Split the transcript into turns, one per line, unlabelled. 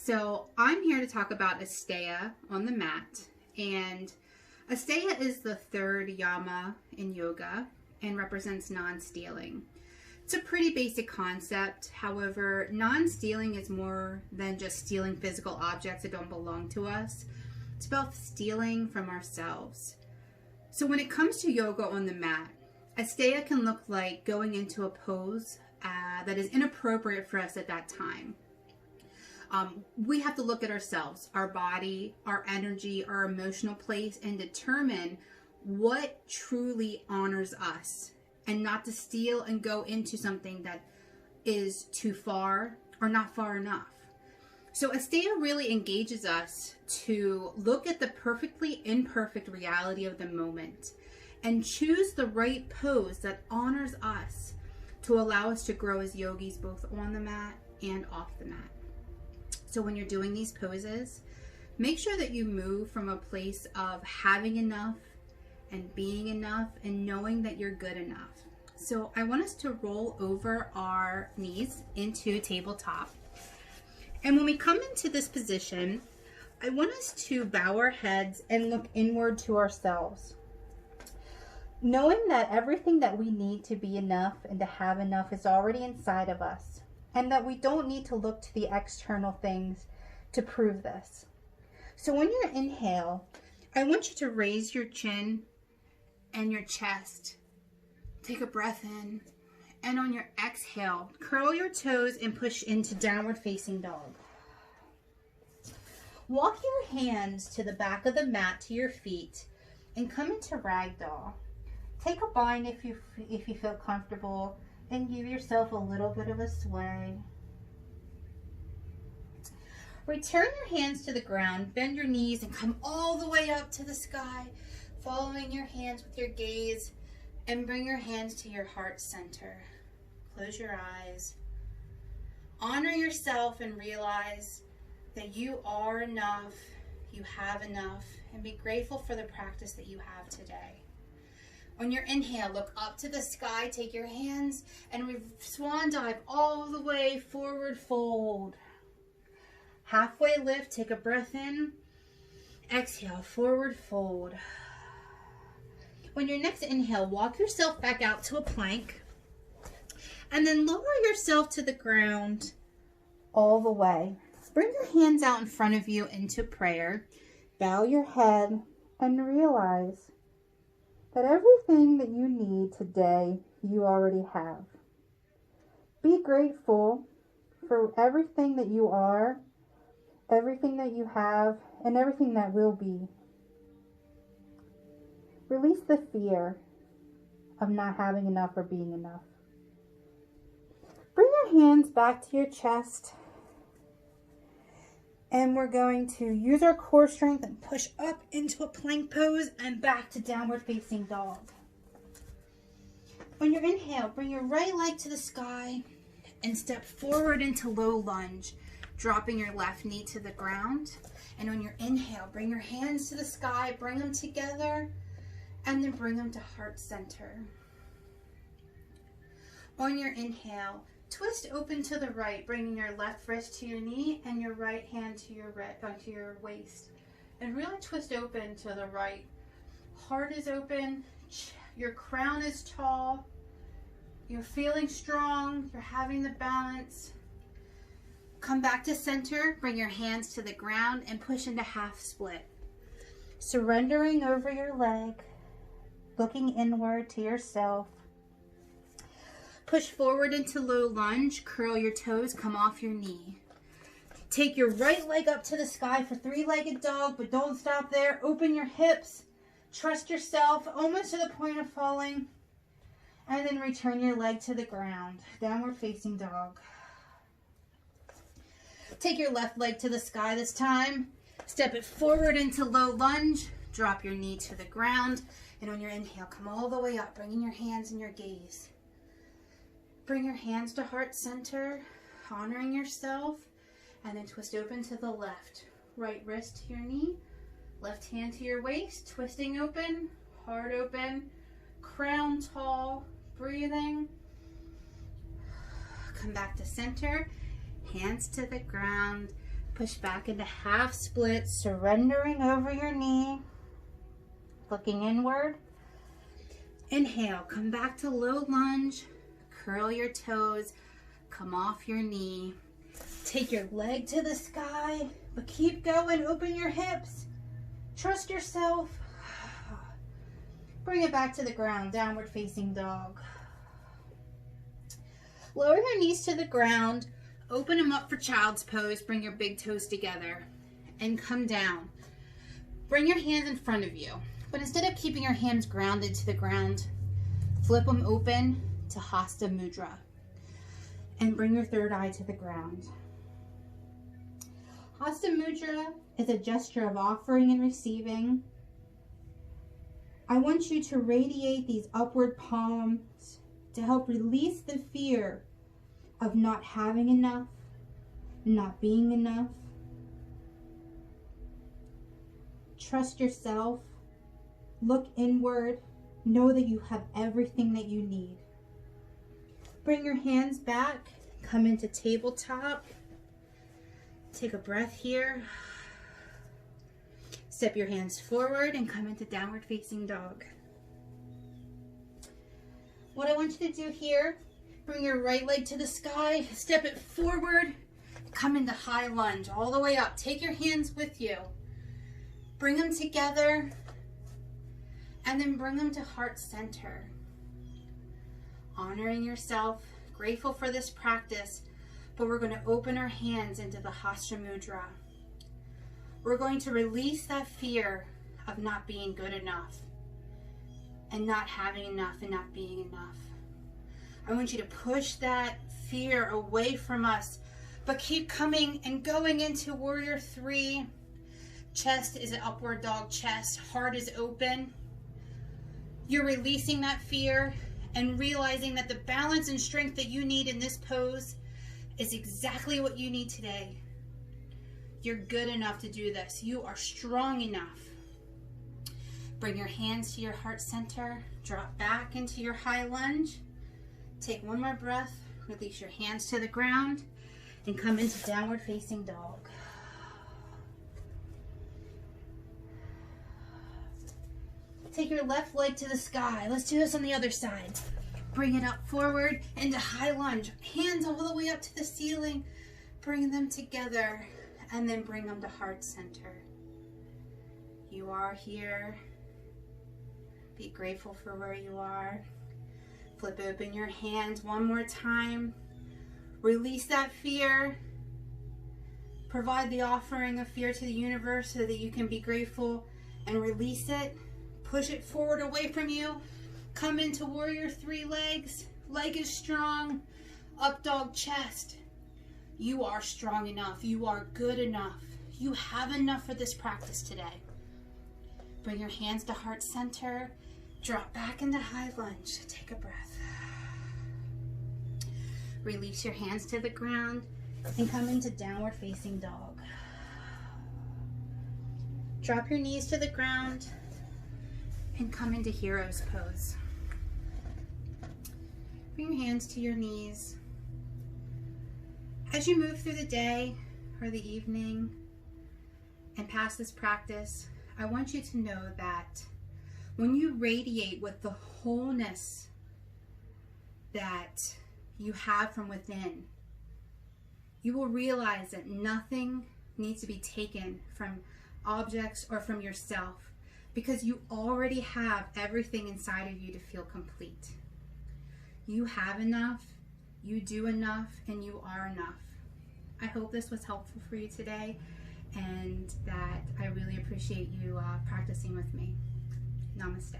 So I'm here to talk about Asteya on the mat. And Asteya is the third yama in yoga and represents non-stealing. It's a pretty basic concept. However, non-stealing is more than just stealing physical objects that don't belong to us. It's about stealing from ourselves. So when it comes to yoga on the mat, Asteya can look like going into a pose that is inappropriate for us at that time. We have to look at ourselves, our body, our energy, our emotional place, and determine what truly honors us, and not to steal and go into something that is too far or not far enough. So Asteya really engages us to look at the perfectly imperfect reality of the moment and choose the right pose that honors us to allow us to grow as yogis both on the mat and off the mat. So when you're doing these poses, make sure that you move from a place of having enough and being enough and knowing that you're good enough. So I want us to roll over our knees into tabletop. And when we come into this position, I want us to bow our heads and look inward to ourselves, knowing that everything that we need to be enough and to have enough is already inside of us, and that we don't need to look to the external things to prove this. So when you inhale, I want you to raise your chin and your chest. Take a breath in, and on your exhale, curl your toes and push into downward facing dog. Walk your hands to the back of the mat to your feet and come into ragdoll. Take a bind if you feel comfortable, and give yourself a little bit of a sway. Return your hands to the ground, bend your knees, and come all the way up to the sky, following your hands with your gaze, and bring your hands to your heart center. Close your eyes. Honor yourself and realize that you are enough, you have enough, and be grateful for the practice that you have today. On your inhale, look up to the sky, take your hands and swan dive all the way, forward fold. Halfway lift, take a breath in, exhale, forward fold. On your next inhale, walk yourself back out to a plank, and then lower yourself to the ground all the way. Bring your hands out in front of you into prayer. Bow your head and realize that everything that you need today, you already have. Be grateful for everything that you are, everything that you have, and everything that will be. Release the fear of not having enough or being enough. Bring your hands back to your chest, and we're going to use our core strength and push up into a plank pose and back to downward facing dog. On your inhale, bring your right leg to the sky and step forward into low lunge, dropping your left knee to the ground. And on your inhale, bring your hands to the sky, bring them together, and then bring them to heart center. On your inhale, twist open to the right, bringing your left wrist to your knee and your right hand to your waist. And really twist open to the right. Heart is open, your crown is tall, you're feeling strong, you're having the balance. Come back to center, bring your hands to the ground and push into half split. Surrendering over your leg, looking inward to yourself. Push forward into low lunge, curl your toes, come off your knee. Take your right leg up to the sky for three-legged dog, but don't stop there. Open your hips, trust yourself, almost to the point of falling, and then return your leg to the ground, downward facing dog. Take your left leg to the sky this time, step it forward into low lunge, drop your knee to the ground, and on your inhale, come all the way up, bringing your hands and your gaze. Bring your hands to heart center, honoring yourself, and then twist open to the left. Right wrist to your knee, left hand to your waist, twisting open, heart open, crown tall, breathing. Come back to center, hands to the ground, Push back into half split, surrendering over your knee, looking inward. Inhale, come back to low lunge, curl your toes, come off your knee. Take your leg to the sky, but keep going, open your hips. Trust yourself. Bring it back to the ground, downward facing dog. Lower your knees to the ground, open them up for child's pose, bring your big toes together, and come down. Bring your hands in front of you, but instead of keeping your hands grounded to the ground, flip them open to Hasta Mudra, and bring your third eye to the ground. Hasta Mudra is a gesture of offering and receiving. I want you to radiate these upward palms to help release the fear of not having enough, not being enough. Trust yourself. Look inward. Know that you have everything that you need. Bring your hands back. Come into tabletop. Take a breath here. Step your hands forward and come into downward facing dog. What I want you to do here, bring your right leg to the sky, step it forward, come into high lunge all the way up. Take your hands with you. Bring them together and then bring them to heart center. Honoring yourself, grateful for this practice, but we're going to open our hands into the Hasta Mudra. We're going to release that fear of not being good enough and not having enough and not being enough. I want you to push that fear away from us, but keep coming and going into Warrior 3. Chest is an upward dog chest, heart is open. You're releasing that fear and realizing that the balance and strength that you need in this pose is exactly what you need today. You're good enough to do this. You are strong enough. Bring your hands to your heart center. Drop back into your high lunge. Take one more breath. Release your hands to the ground and come into downward facing dog. Take your left leg to the sky. Let's do this on the other side. Bring it up forward into high lunge. Hands all the way up to the ceiling. Bring them together. And then bring them to heart center. You are here. Be grateful for where you are. Flip open your hands one more time. Release that fear. Provide the offering of fear to the universe so that you can be grateful and release it. Push it forward away from you. Come into Warrior 3 legs. Leg is strong. Up dog chest. You are strong enough. You are good enough. You have enough for this practice today. Bring your hands to heart center. Drop back into high lunge. Take a breath. Release your hands to the ground and come into downward facing dog. Drop your knees to the ground and come into hero's pose. Bring your hands to your knees. As you move through the day or the evening and past this practice, I want you to know that when you radiate with the wholeness that you have from within, you will realize that nothing needs to be taken from objects or from yourself because you already have everything inside of you to feel complete. You have enough. You do enough, and you are enough. I hope this was helpful for you today, and that I really appreciate you practicing with me. Namaste.